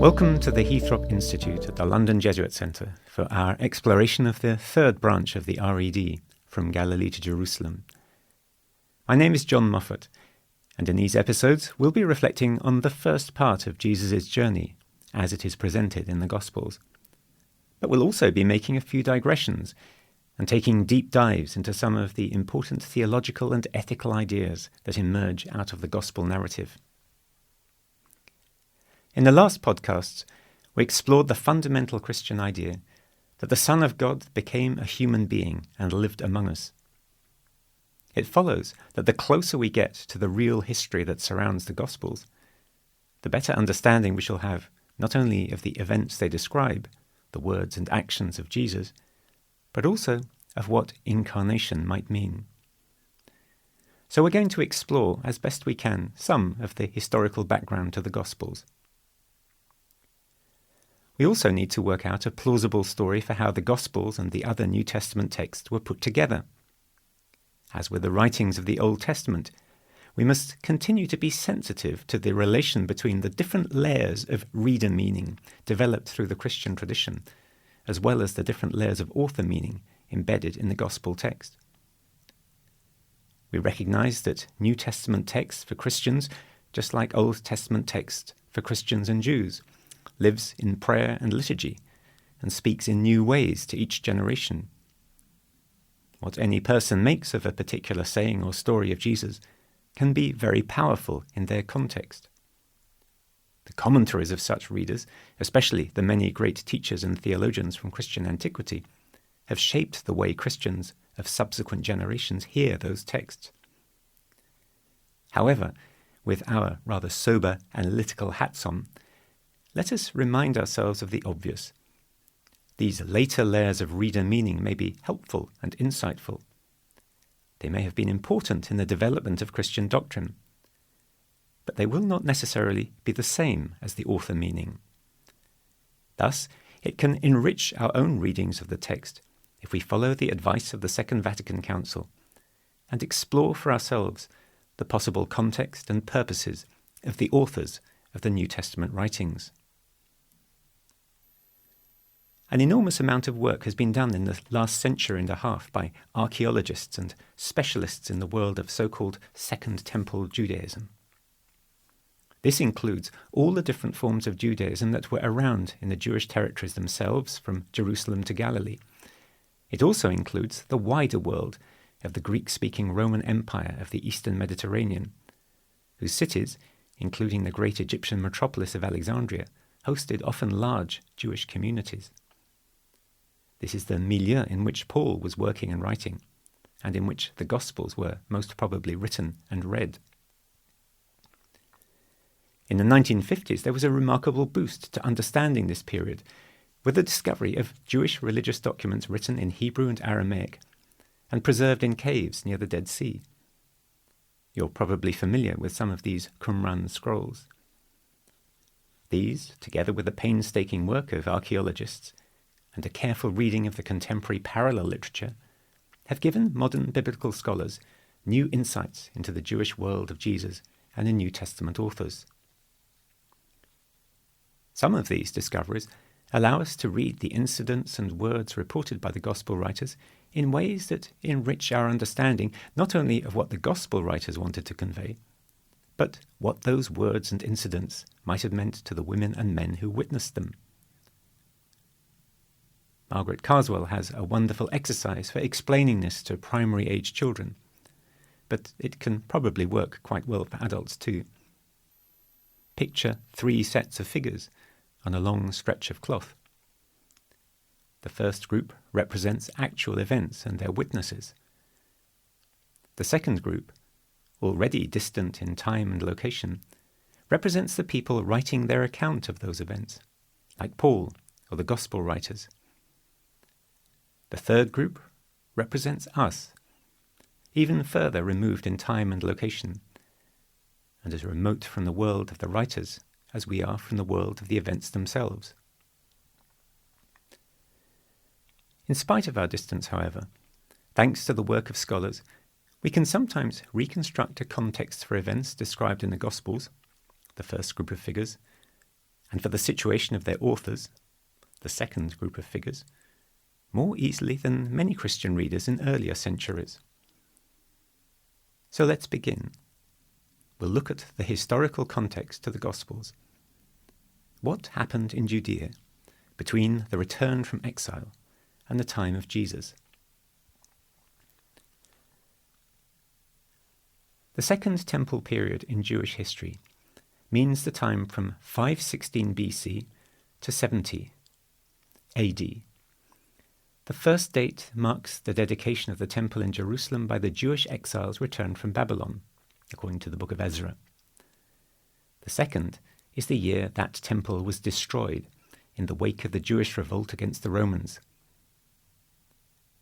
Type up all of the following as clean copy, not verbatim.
Welcome to the Heathrop Institute at the London Jesuit Centre for our exploration of the third branch of the RED, from Galilee to Jerusalem. My name is John Moffatt, and in these episodes we'll be reflecting on the first part of Jesus' journey as it is presented in the Gospels. But we'll also be making a few digressions and taking deep dives into some of the important theological and ethical ideas that emerge out of the Gospel narrative. In the last podcasts, we explored the fundamental Christian idea that the Son of God became a human being and lived among us. It follows that the closer we get to the real history that surrounds the Gospels, the better understanding we shall have not only of the events they describe, the words and actions of Jesus, but also of what incarnation might mean. So we're going to explore, as best we can, some of the historical background to the Gospels. We also need to work out a plausible story for how the Gospels and the other New Testament texts were put together. As with the writings of the Old Testament, we must continue to be sensitive to the relation between the different layers of reader meaning developed through the Christian tradition, as well as the different layers of author meaning embedded in the Gospel text. We recognize that New Testament texts for Christians, just like Old Testament texts for Christians and Jews, lives in prayer and liturgy, and speaks in new ways to each generation. What any person makes of a particular saying or story of Jesus can be very powerful in their context. The commentaries of such readers, especially the many great teachers and theologians from Christian antiquity, have shaped the way Christians of subsequent generations hear those texts. However, with our rather sober analytical hats on, let us remind ourselves of the obvious. These later layers of reader meaning may be helpful and insightful. They may have been important in the development of Christian doctrine, but they will not necessarily be the same as the author meaning. Thus, it can enrich our own readings of the text if we follow the advice of the Second Vatican Council and explore for ourselves the possible context and purposes of the authors of the New Testament writings. An enormous amount of work has been done in the last century and a half by archaeologists and specialists in the world of so-called Second Temple Judaism. This includes all the different forms of Judaism that were around in the Jewish territories themselves, from Jerusalem to Galilee. It also includes the wider world of the Greek-speaking Roman Empire of the Eastern Mediterranean, whose cities, including the great Egyptian metropolis of Alexandria, hosted often large Jewish communities. This is the milieu in which Paul was working and writing, and in which the Gospels were most probably written and read. In the 1950s, there was a remarkable boost to understanding this period with the discovery of Jewish religious documents written in Hebrew and Aramaic and preserved in caves near the Dead Sea. You're probably familiar with some of these Qumran scrolls. These, together with the painstaking work of archaeologists and a careful reading of the contemporary parallel literature, have given modern biblical scholars new insights into the Jewish world of Jesus and the New Testament authors. Some of these discoveries allow us to read the incidents and words reported by the Gospel writers in ways that enrich our understanding not only of what the Gospel writers wanted to convey, but what those words and incidents might have meant to the women and men who witnessed them. Margaret Carswell has a wonderful exercise for explaining this to primary-age children, but it can probably work quite well for adults too. Picture 3 sets of figures on a long stretch of cloth. The first group represents actual events and their witnesses. The second group, already distant in time and location, represents the people writing their account of those events, like Paul or the Gospel writers. The third group represents us, even further removed in time and location, and as remote from the world of the writers as we are from the world of the events themselves. In spite of our distance, however, thanks to the work of scholars, we can sometimes reconstruct a context for events described in the Gospels, the first group of figures, and for the situation of their authors, the second group of figures, more easily than many Christian readers in earlier centuries. So let's begin. We'll look at the historical context to the Gospels. What happened in Judea between the return from exile and the time of Jesus? The Second Temple period in Jewish history means the time from 516 BC to 70 AD. The first date marks the dedication of the temple in Jerusalem by the Jewish exiles returned from Babylon, according to the book of Ezra. The second is the year that temple was destroyed in the wake of the Jewish revolt against the Romans.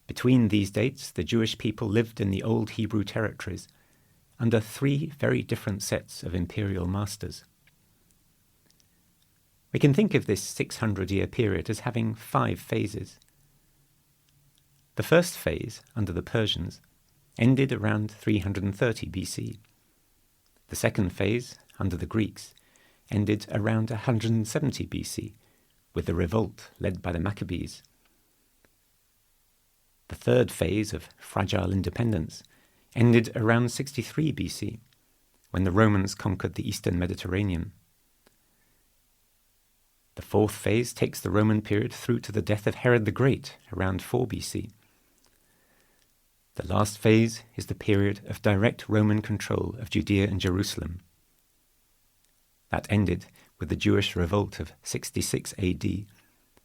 Between these dates, the Jewish people lived in the old Hebrew territories under three very different sets of imperial masters. We can think of this 600-year period as having 5 phases. The first phase, under the Persians, ended around 330 BC. The second phase, under the Greeks, ended around 170 BC, with the revolt led by the Maccabees. The third phase of fragile independence ended around 63 BC, when the Romans conquered the eastern Mediterranean. The fourth phase takes the Roman period through to the death of Herod the Great, around 4 BC. The last phase is the period of direct Roman control of Judea and Jerusalem. That ended with the Jewish revolt of 66 AD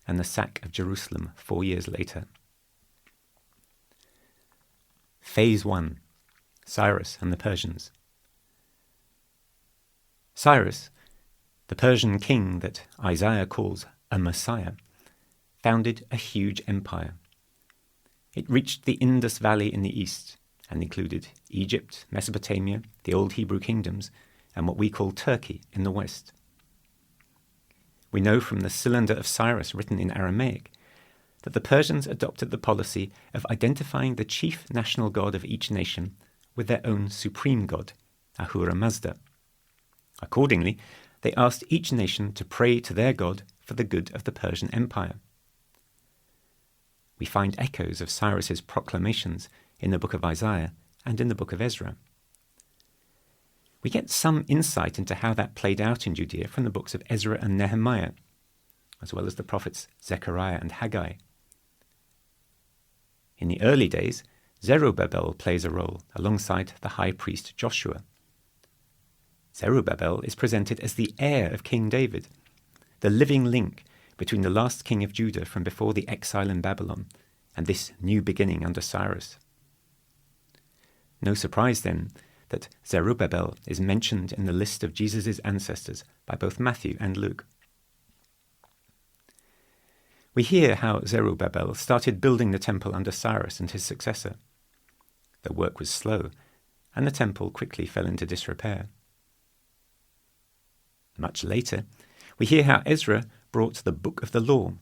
and the sack of Jerusalem 4 years later. Phase 1. Cyrus and the Persians. Cyrus, the Persian king that Isaiah calls a Messiah, founded a huge empire. It reached the Indus Valley in the east and included Egypt, Mesopotamia, the Old Hebrew kingdoms, and what we call Turkey in the west. We know from the Cylinder of Cyrus written in Aramaic that the Persians adopted the policy of identifying the chief national god of each nation with their own supreme god, Ahura Mazda. Accordingly, they asked each nation to pray to their god for the good of the Persian Empire. We find echoes of Cyrus's proclamations in the book of Isaiah and in the book of Ezra. We get some insight into how that played out in Judea from the books of Ezra and Nehemiah, as well as the prophets Zechariah and Haggai. In the early days, Zerubbabel plays a role alongside the high priest Joshua. Zerubbabel is presented as the heir of King David, the living link between the last king of Judah from before the exile in Babylon and this new beginning under Cyrus. No surprise, then, that Zerubbabel is mentioned in the list of Jesus' ancestors by both Matthew and Luke. We hear how Zerubbabel started building the temple under Cyrus and his successor. The work was slow, and the temple quickly fell into disrepair. Much later, we hear how Ezra brought the Book of the Law,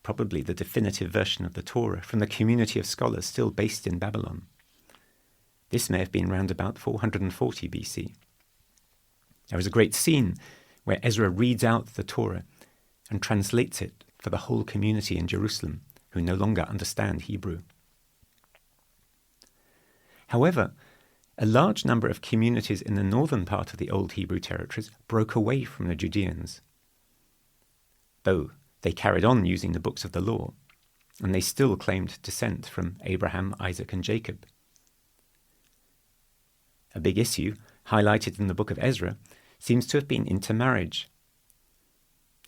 probably the definitive version of the Torah, from the community of scholars still based in Babylon. This may have been round about 440 BC. There is a great scene where Ezra reads out the Torah and translates it for the whole community in Jerusalem, who no longer understand Hebrew. However, a large number of communities in the northern part of the Old Hebrew territories broke away from the Judeans, though they carried on using the books of the law, and they still claimed descent from Abraham, Isaac, and Jacob. A big issue, highlighted in the book of Ezra, seems to have been intermarriage.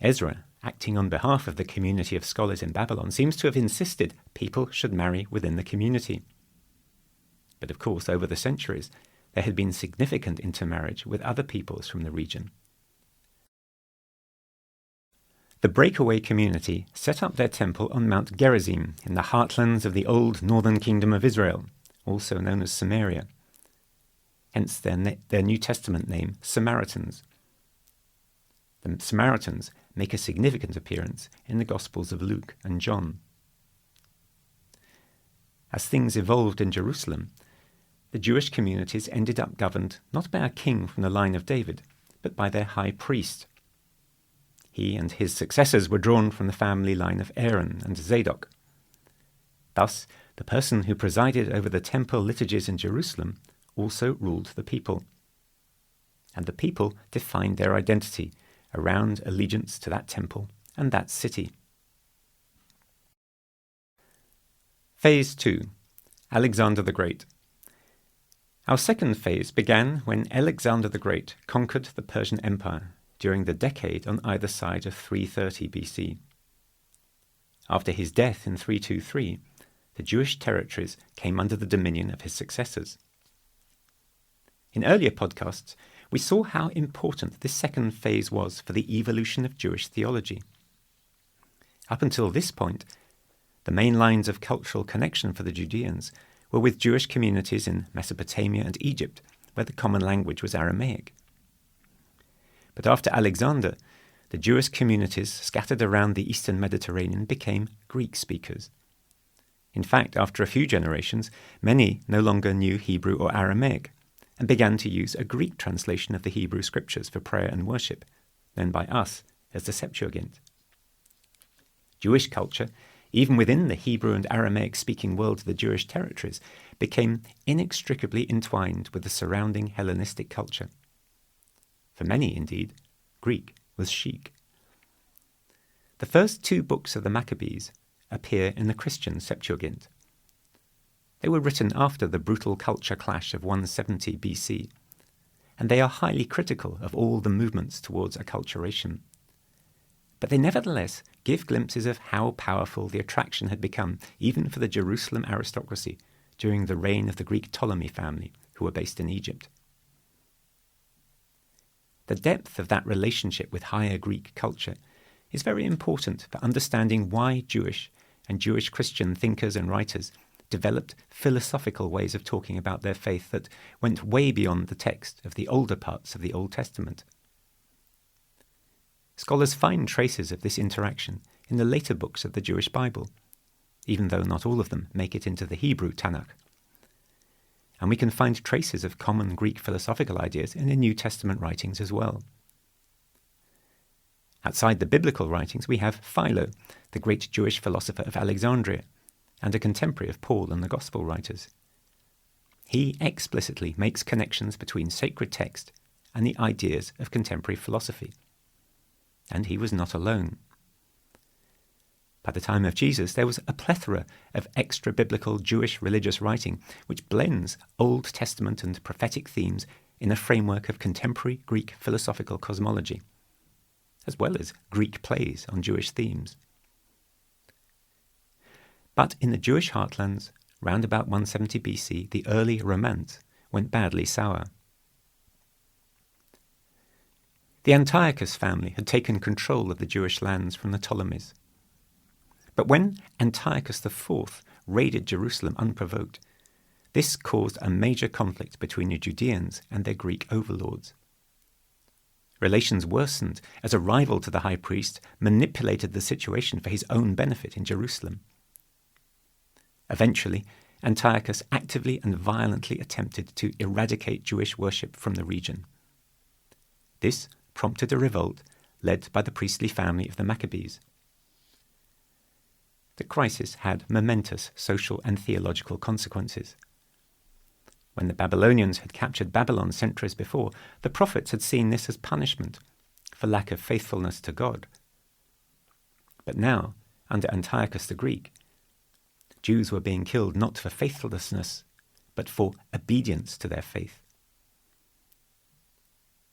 Ezra, acting on behalf of the community of scholars in Babylon, seems to have insisted people should marry within the community. But of course, over the centuries, there had been significant intermarriage with other peoples from the region. The breakaway community set up their temple on Mount Gerizim in the heartlands of the old northern kingdom of Israel, also known as Samaria. Hence their New Testament name, Samaritans. The Samaritans make a significant appearance in the Gospels of Luke and John. As things evolved in Jerusalem, the Jewish communities ended up governed not by a king from the line of David, but by their high priest. He and his successors were drawn from the family line of Aaron and Zadok. Thus, the person who presided over the temple liturgies in Jerusalem also ruled the people. And the people defined their identity around allegiance to that temple and that city. Phase 2. Alexander the Great. Our second phase began when Alexander the Great conquered the Persian Empire during the decade on either side of 330 BC. After his death in 323, the Jewish territories came under the dominion of his successors. In earlier podcasts, we saw how important this second phase was for the evolution of Jewish theology. Up until this point, the main lines of cultural connection for the Judeans were with Jewish communities in Mesopotamia and Egypt, where the common language was Aramaic. But after Alexander, the Jewish communities scattered around the eastern Mediterranean became Greek speakers. In fact, after a few generations, many no longer knew Hebrew or Aramaic, and began to use a Greek translation of the Hebrew scriptures for prayer and worship, known by us as the Septuagint. Jewish culture, even within the Hebrew and Aramaic-speaking world of the Jewish territories, became inextricably entwined with the surrounding Hellenistic culture. For many, indeed, Greek was chic. The first 2 books of the Maccabees appear in the Christian Septuagint. They were written after the brutal culture clash of 170 BC, and they are highly critical of all the movements towards acculturation. But they nevertheless give glimpses of how powerful the attraction had become even for the Jerusalem aristocracy during the reign of the Greek Ptolemy family, who were based in Egypt. The depth of that relationship with higher Greek culture is very important for understanding why Jewish and Jewish Christian thinkers and writers developed philosophical ways of talking about their faith that went way beyond the text of the older parts of the Old Testament. Scholars find traces of this interaction in the later books of the Jewish Bible, even though not all of them make it into the Hebrew Tanakh. And we can find traces of common Greek philosophical ideas in the New Testament writings as well. Outside the biblical writings, we have Philo, the great Jewish philosopher of Alexandria, and a contemporary of Paul and the Gospel writers. He explicitly makes connections between sacred text and the ideas of contemporary philosophy. And he was not alone. By the time of Jesus, there was a plethora of extra-biblical Jewish religious writing which blends Old Testament and prophetic themes in a framework of contemporary Greek philosophical cosmology, as well as Greek plays on Jewish themes. But in the Jewish heartlands, round about 170 BC, the early Romance went badly sour. The Antiochus family had taken control of the Jewish lands from the Ptolemies. But when Antiochus IV raided Jerusalem unprovoked, this caused a major conflict between the Judeans and their Greek overlords. Relations worsened as a rival to the high priest manipulated the situation for his own benefit in Jerusalem. Eventually, Antiochus actively and violently attempted to eradicate Jewish worship from the region. This prompted a revolt led by the priestly family of the Maccabees. The crisis had momentous social and theological consequences. When the Babylonians had captured Babylon centuries before, the prophets had seen this as punishment for lack of faithfulness to God. But now, under Antiochus the Greek, Jews were being killed not for faithlessness, but for obedience to their faith.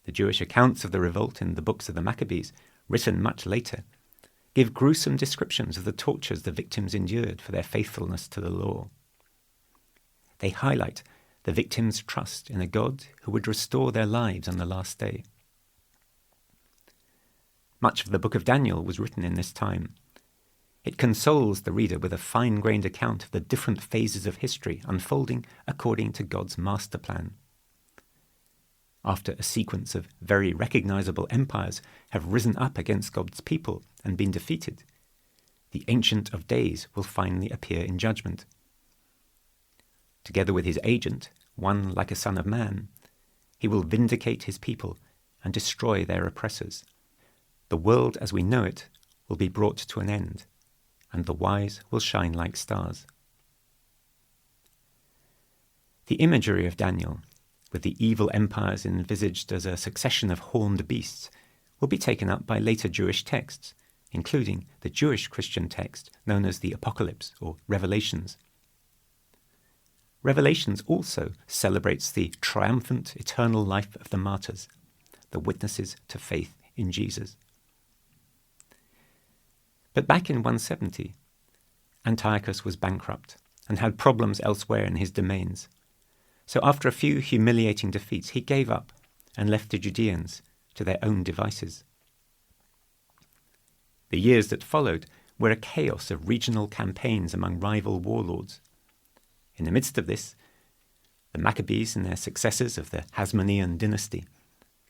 The Jewish accounts of the revolt in the books of the Maccabees, written much later, give gruesome descriptions of the tortures the victims endured for their faithfulness to the law. They highlight the victims' trust in a God who would restore their lives on the last day. Much of the book of Daniel was written in this time. It consoles the reader with a fine-grained account of the different phases of history unfolding according to God's master plan. After a sequence of very recognizable empires have risen up against God's people and been defeated, the Ancient of Days will finally appear in judgment. Together with his agent, one like a son of man, he will vindicate his people and destroy their oppressors. The world as we know it will be brought to an end, and the wise will shine like stars. The imagery of Daniel, with the evil empires envisaged as a succession of horned beasts, will be taken up by later Jewish texts, including the Jewish Christian text known as the Apocalypse or Revelations. Revelations also celebrates the triumphant eternal life of the martyrs, the witnesses to faith in Jesus. But back in 170, Antiochus was bankrupt and had problems elsewhere in his domains. So after a few humiliating defeats, he gave up and left the Judeans to their own devices. The years that followed were a chaos of regional campaigns among rival warlords. In the midst of this, the Maccabees and their successors of the Hasmonean dynasty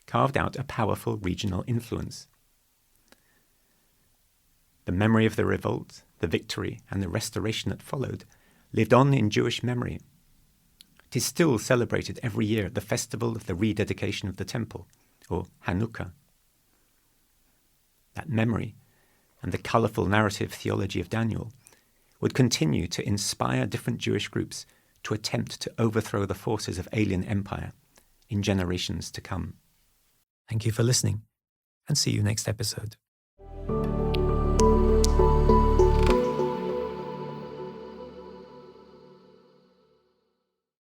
carved out a powerful regional influence. The memory of the revolt, the victory, and the restoration that followed lived on in Jewish memory. It is still celebrated every year at the festival of the rededication of the temple, or Hanukkah. That memory and the colourful narrative theology of Daniel would continue to inspire different Jewish groups to attempt to overthrow the forces of alien empire in generations to come. Thank you for listening, and see you next episode.